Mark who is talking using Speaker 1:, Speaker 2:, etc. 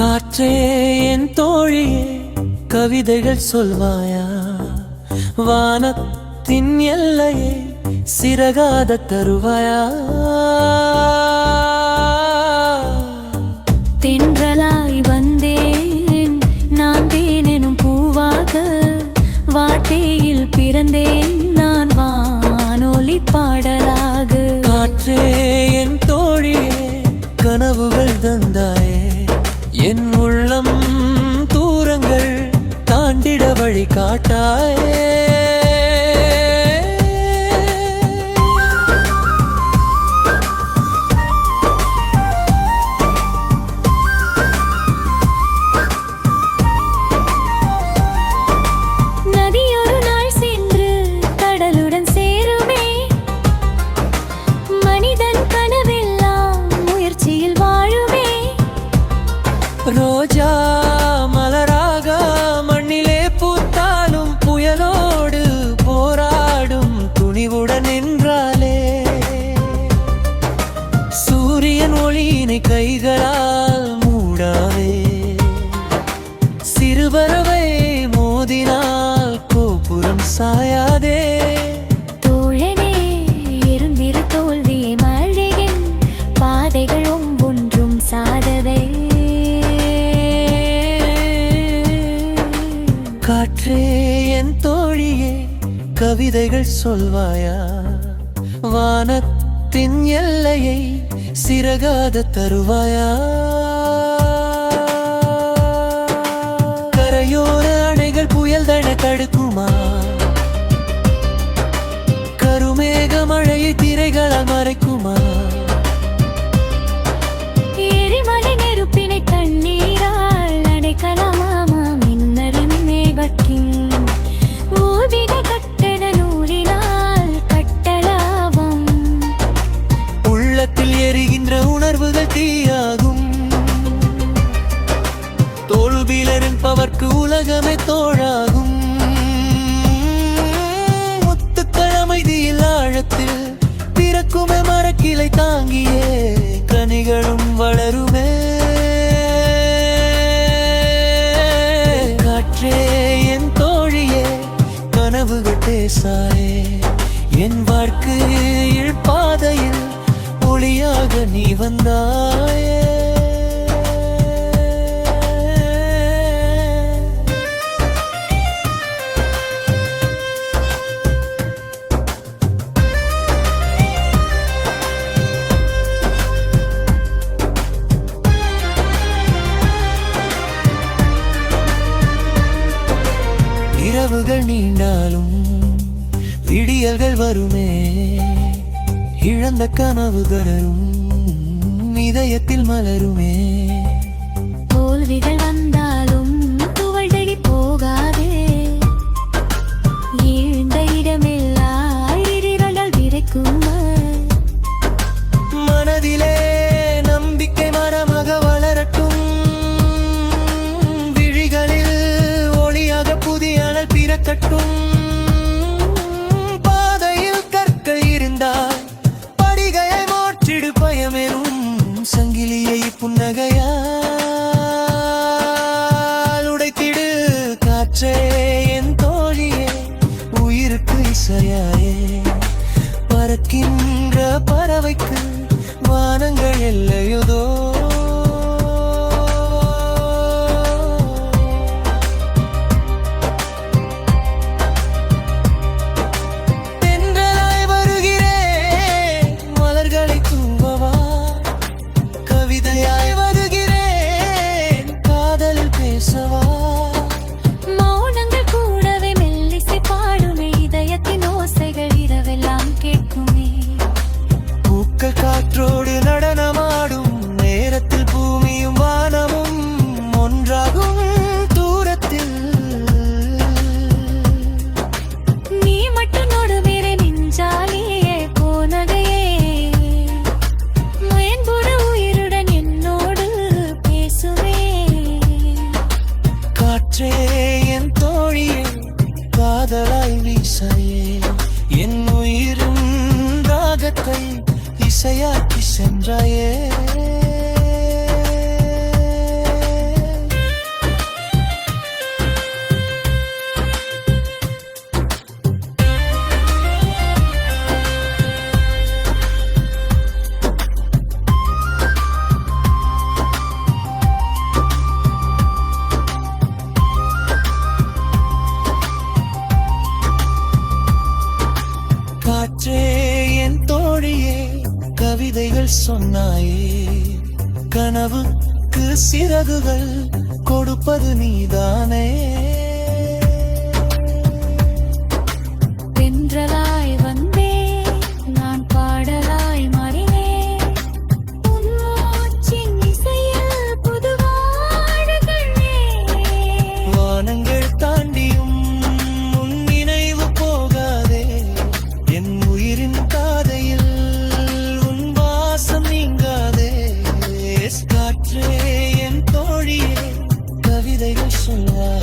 Speaker 1: காற்றே என் தோழியே கவிதைகள் சொல்வாயா? வானத்தின் எல்லையே சிறகாத தருவாயா?
Speaker 2: தென்றலாய் வந்தேன் நான் தேனெனும் பூவாக, வார்த்தையில் பிறந்தேன் நான் வானொலி பாடலாக.
Speaker 1: காற்றே என் தோழியே கனவுகள் தந்தாயே, என் உள்ளம் தூரங்கள் தாண்டிட வழி காட்டாயே. ரோஜா மலராக மண்ணிலே பூத்தாலும் புயலோடு போராடும் துணிவுடன் நின்றாலே. சூரியன் ஒளியினை கைகளால் மூடாவே, சிறுபறவை மோதினால் கோபுரம் சாயாதே.
Speaker 2: தோழனே இருந்திரு தோல்வியை மழையின் பாதைகள் ஒவ்வொன்றும் சாதவை.
Speaker 1: காற்றே என் தோழியே கவிதைகள் சொல்வாயா? வானத்தின் எல்லையை சிறகாத தருவாயா? கரையோர அணைகள் புயல் தன தடுக்குமா? கருமேக மழையை திரைகளால் மறைக்குமா?
Speaker 2: எரிமலை நெருப்பினை தண்ணீரால் அடைக்கலாமா?
Speaker 1: உள்ளத்தில் எரிகின்ற உணர்வுகள் தீயாகும். தோல்வியிலிருப்பவர்க்கு உலகமே தோழாகும். முத்துக்கள் அமைதியில் ஆழத்தில் பிறக்குமே, மரக்கிளை தாங்கியே கனிகளும் வளருமே. காற்றே என் தோழியே கனவுகள் பேசாயே, என் வாழ்க்கையில் பாதையில் ஒளியாக நீ வந்தாயே. இரவுகள் நீண்டாலும் விடியல்கள் வருமே, இழந்த கனவுகளும் இதயத்தில் மலருமே.
Speaker 2: தோல்விகள் வந்தாலும் துவழ்தடி போகாதே, எழுந்த இடமெல்லாம் இடிரண்டால் விரைக்கும்.
Speaker 1: மனதிலே நம்பிக்கை மரமாக வளரட்டும், விழிகளில் ஒளியாக புதிய அனல் பிறக்கட்டும். சங்கிலியை புன்னகையால் உடைத்திடு. காற்றே என் தோழியே உயிருக்கு இசையாயே, பறக்கின்ற கனவுக்கு சிறகுகள் கொடுப்பது நீதானே.
Speaker 2: தென்றலாய் வந்தே நான் பாடலாய் மாறினேன் உன் மூச்சின் இசையில் புது வாழ கண்டே.
Speaker 1: வானங்கள் தாண்டியும் உன் நினைவு போகாதே. என் உயிரின் காதையில் உன் வாசம் நீங்காதே. காற்றே என் தோழியே கவிதைகள் சொல்வாய்.